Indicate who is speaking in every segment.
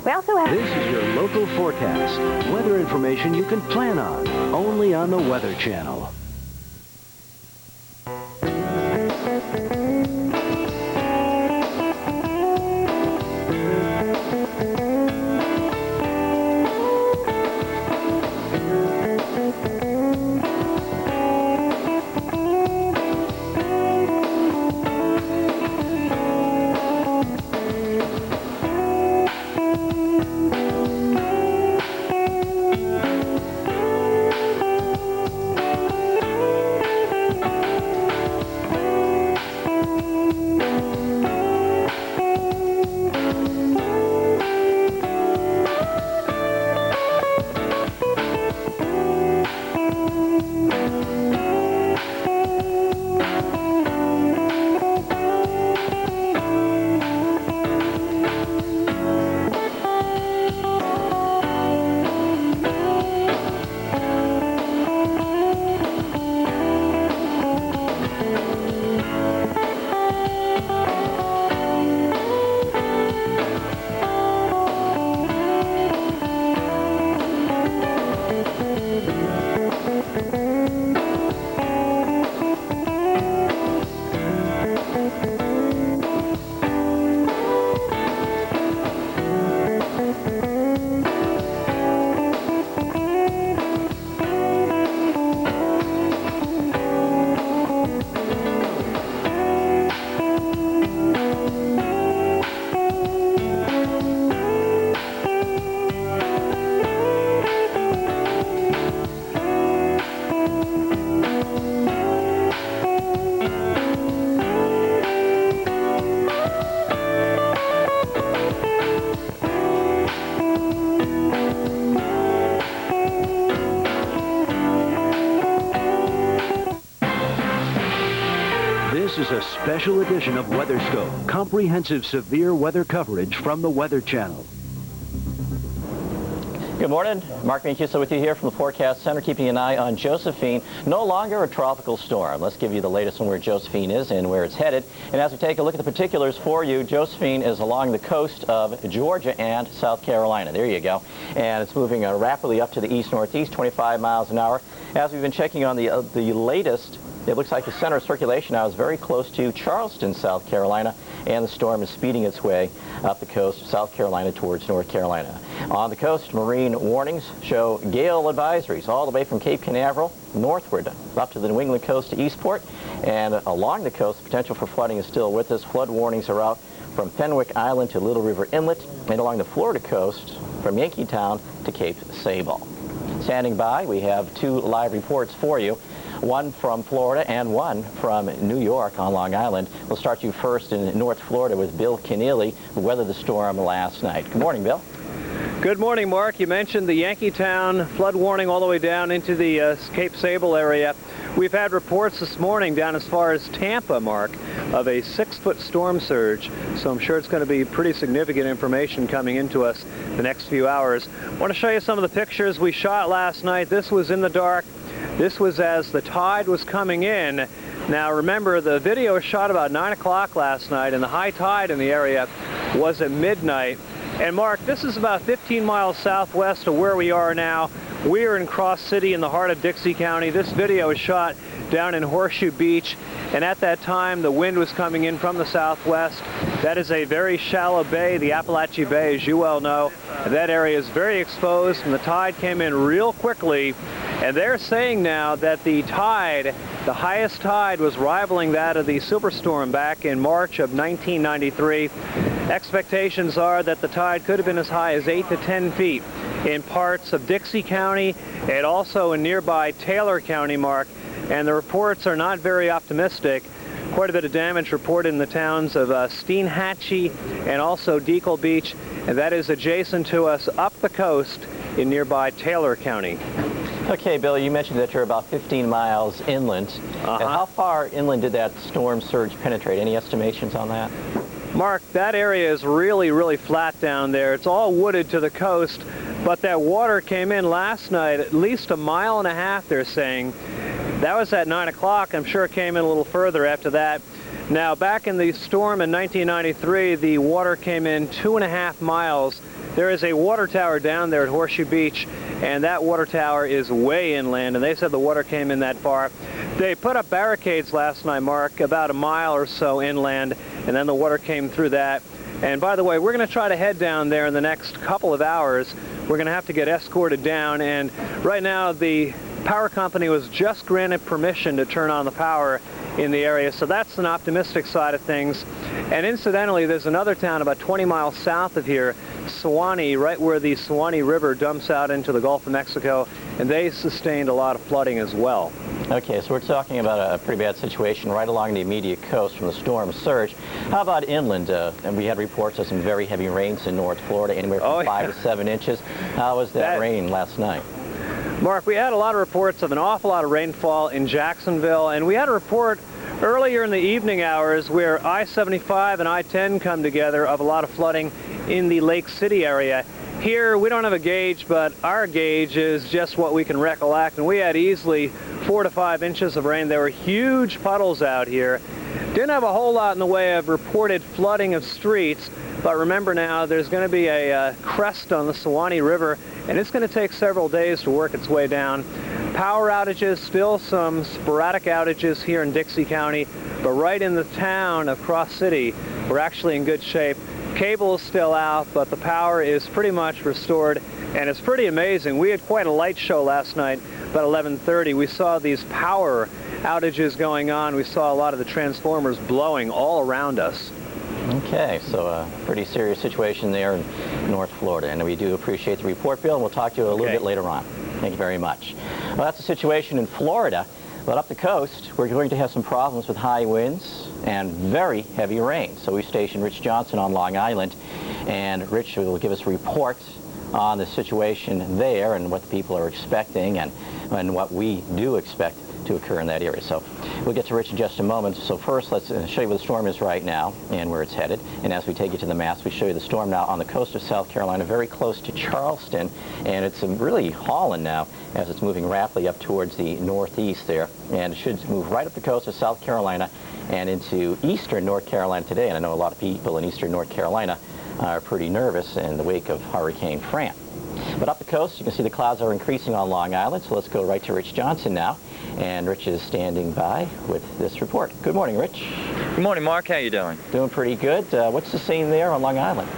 Speaker 1: We also have...
Speaker 2: This is your local forecast. Weather information you can plan on, only on the Weather Channel. This is a special edition of WeatherScope, comprehensive severe weather coverage from the Weather Channel.
Speaker 3: Good morning. Mark Mancuso with you here from the Forecast Center, keeping an eye on Josephine. No longer a tropical storm. Let's give you the latest on where Josephine is and where it's headed. And as we take a look at the particulars for you, Josephine is along the coast of Georgia and South Carolina. There you go. And it's moving rapidly up to the east-northeast, 25 miles an hour. As we've been checking on the latest, it looks like the center of circulation now is very close to Charleston, South Carolina, and the storm is speeding its way up the coast of South Carolina towards North Carolina. On the coast, marine warnings show gale advisories all the way from Cape Canaveral northward up to the New England coast to Eastport, and along the coast, the potential for flooding is still with us. Flood warnings are out from Fenwick Island to Little River Inlet, and along the Florida coast from Yankeetown to Cape Sable. Standing by, we have two live reports for you. One from Florida and one from New York on Long Island. We'll start you first in North Florida with Bill Keneally, who weathered the storm last night. Good morning, Bill.
Speaker 4: Good morning, Mark. You mentioned the Yankeetown flood warning all the way down into the Cape Sable area. We've had reports this morning down as far as Tampa, Mark, of a 6-foot storm surge. So I'm sure it's going to be pretty significant information coming into us the next few hours. I want to show you some of the pictures we shot last night. This was in the dark. This was as the tide was coming in. Now remember, the video was shot about 9 o'clock last night, and the high tide in the area was at midnight. And Mark, this is about 15 miles southwest of where we are now. We are in Cross City in the heart of Dixie County. This video was shot down in Horseshoe Beach, and at that time the wind was coming in from the southwest. That is a very shallow bay, the Appalachia Bay, as you well know. That area is very exposed, and the tide came in real quickly. And they're saying now that the tide, the highest tide, was rivaling that of the superstorm back in March of 1993. Expectations are that the tide could have been as high as 8 to 10 feet in parts of Dixie County and also in nearby Taylor County, Mark. And the reports are not very optimistic. Quite a bit of damage reported in the towns of Steinhatchee and also Deacle Beach, and that is adjacent to us up the coast in nearby Taylor County.
Speaker 3: Okay, Bill, you mentioned that you're about 15 miles inland. And how far inland did that storm surge penetrate? Any estimations on that?
Speaker 4: Mark, that area is really, really flat down there. It's all wooded to the coast, but that water came in last night at least 1.5 miles, they're saying. That was at 9 o'clock. I'm sure it came in a little further after that. Now, back in the storm in 1993, the water came in 2.5 miles. There is a water tower down there at Horseshoe Beach, and that water tower is way inland, and they said the water came in that far. They put up barricades last night, Mark, about a mile or so inland, and then the water came through that. And by the way, we're going to try to head down there in the next couple of hours. We're going to have to get escorted down, and right now the power company was just granted permission to turn on the power in the area, so that's an optimistic side of things. And incidentally, there's another town about 20 miles south of here, Suwannee, right where the Suwannee River dumps out into the Gulf of Mexico, and they sustained a lot of flooding as well.
Speaker 3: Okay, so we're talking about a pretty bad situation right along the immediate coast from the storm surge. How about inland? And we had reports of some very heavy rains in North Florida, anywhere from 5 to 7 inches. How was that rain last night?
Speaker 4: Mark, we had a lot of reports of an awful lot of rainfall in Jacksonville, and we had a report earlier in the evening hours where I-75 and I-10 come together of a lot of flooding in the Lake City area. Here, we don't have a gauge, but our gauge is just what we can recollect, and we had easily 4 to 5 inches of rain. There were huge puddles out here. Didn't have a whole lot in the way of reported flooding of streets, but remember now, there's going to be a crest on the Suwannee River, and it's going to take several days to work its way down. Power outages, still some sporadic outages here in Dixie County, but right in the town of Cross City, we're actually in good shape. Cable is still out, but the power is pretty much restored, and it's pretty amazing. We had quite a light show last night, about 11:30. We saw these power outages going on. We saw a lot of the transformers blowing all around us. Okay, so a pretty serious situation there in North Florida, and we do appreciate the report, Bill, and we'll talk to you a little bit later on. Thank you very much. Well, that's the situation in Florida, but up the coast, we're going to have some problems with high winds and very heavy rain. So we stationed Rich Johnson on Long Island, and Rich will give us a report on the situation there and what the people are expecting and what we do expect to occur in that area. So we'll get to Rich in just a moment. So first, let's show you where the storm is right now and where it's headed. And as we take you to the maps, we show you the storm now on the coast of South Carolina, very close to Charleston. And it's really hauling now as it's moving rapidly up towards the northeast there. And it should move right up the coast of South Carolina and into eastern North Carolina today. And I know a lot of people in eastern North Carolina are pretty nervous in the wake of Hurricane Fran. But up the coast, you can see the clouds are increasing on Long Island, so let's go right to Rich Johnson now. And Rich is standing by with this report. Good morning, Rich.
Speaker 1: Good morning, Mark. How you doing?
Speaker 3: Doing pretty good. What's the scene there on Long Island?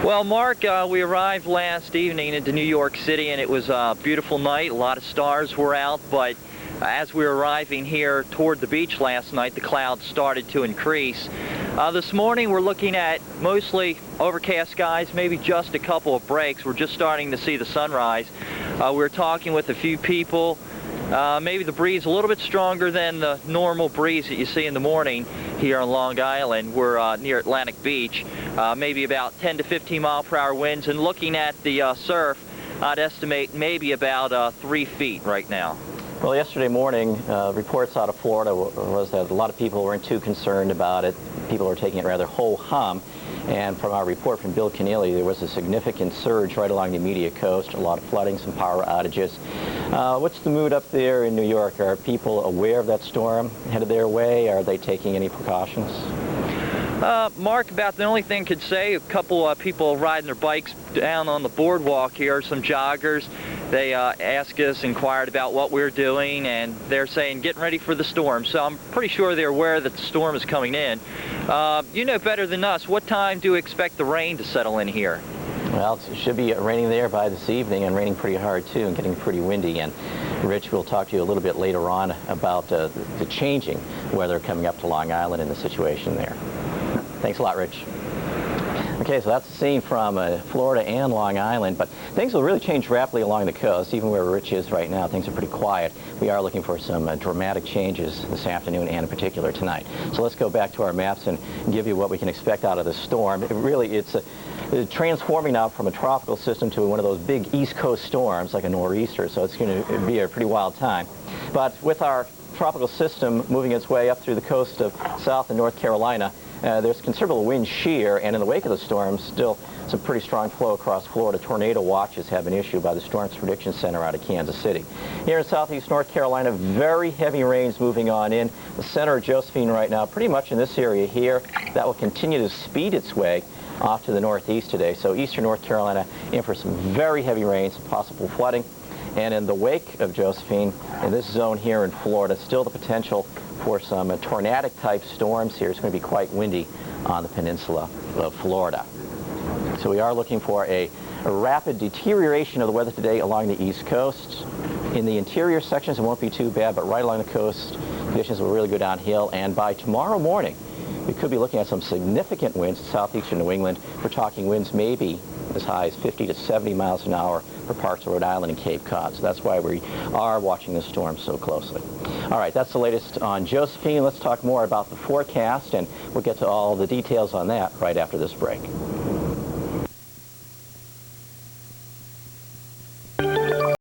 Speaker 1: Well, Mark, we arrived last evening into New York City, and it was a beautiful night. A lot of stars were out, but as we were arriving here toward the beach last night, the clouds started to increase. This morning we're looking at mostly overcast skies, maybe just a couple of breaks. We're just starting to see the sunrise. We're talking with a few people. Maybe the breeze a little bit stronger than the normal breeze that you see in the morning here on Long Island. We're near Atlantic Beach, maybe about 10 to 15 mile per hour winds, and looking at the surf, I'd estimate maybe about 3 feet right now.
Speaker 3: Well, yesterday morning, reports out of Florida was that a lot of people weren't too concerned about it. People were taking it rather ho-hum. And from our report from Bill Keneally, there was a significant surge right along the immediate coast, a lot of flooding, some power outages. What's the mood up there in New York? Are people aware of that storm headed their way? Are they taking any precautions?
Speaker 1: Mark, about the only thing I could say, a couple of people riding their bikes down on the boardwalk here, some joggers. They asked us, inquired about what we're doing, and they're saying getting ready for the storm. So I'm pretty sure they're aware that the storm is coming in. You know better than us, what time do you expect the rain to settle in here?
Speaker 3: Well, it should be raining there by this evening, and raining pretty hard too, and getting pretty windy. And Rich will talk to you a little bit later on about the changing weather coming up to Long Island and the situation there. Thanks a lot, Rich. Okay, so that's the scene from Florida and Long Island, but things will really change rapidly along the coast. Even where Rich is right now, things are pretty quiet. We are looking for some dramatic changes this afternoon and in particular tonight. So let's go back to our maps and give you what we can expect out of the storm. It's transforming now from a tropical system to one of those big East Coast storms like a nor'easter, so it's going to be a pretty wild time. But with our tropical system moving its way up through the coast of South and North Carolina, there's considerable wind shear, and in the wake of the storm, still some pretty strong flow across Florida. Tornado watches have been issued by the Storms Prediction Center out of Kansas City. Here in southeast North Carolina, very heavy rains moving on in. The center of Josephine right now, pretty much in this area here. That will continue to speed its way off to the northeast today. So eastern North Carolina in for some very heavy rains, possible flooding. And in the wake of Josephine, in this zone here in Florida, still the potential for some tornadic type storms here. It's going to be quite windy on the peninsula of Florida. So we are looking for a rapid deterioration of the weather today along the east coast. In the interior sections, it won't be too bad, but right along the coast, conditions will really go downhill. And by tomorrow morning, we could be looking at some significant winds in southeastern New England. We're talking winds maybe as high as 50 to 70 miles an hour for parts of Rhode Island and Cape Cod. So that's why we are watching this storm so closely. All right, that's the latest on Josephine. Let's talk more about the forecast, and we'll get to all the details on that right after this break.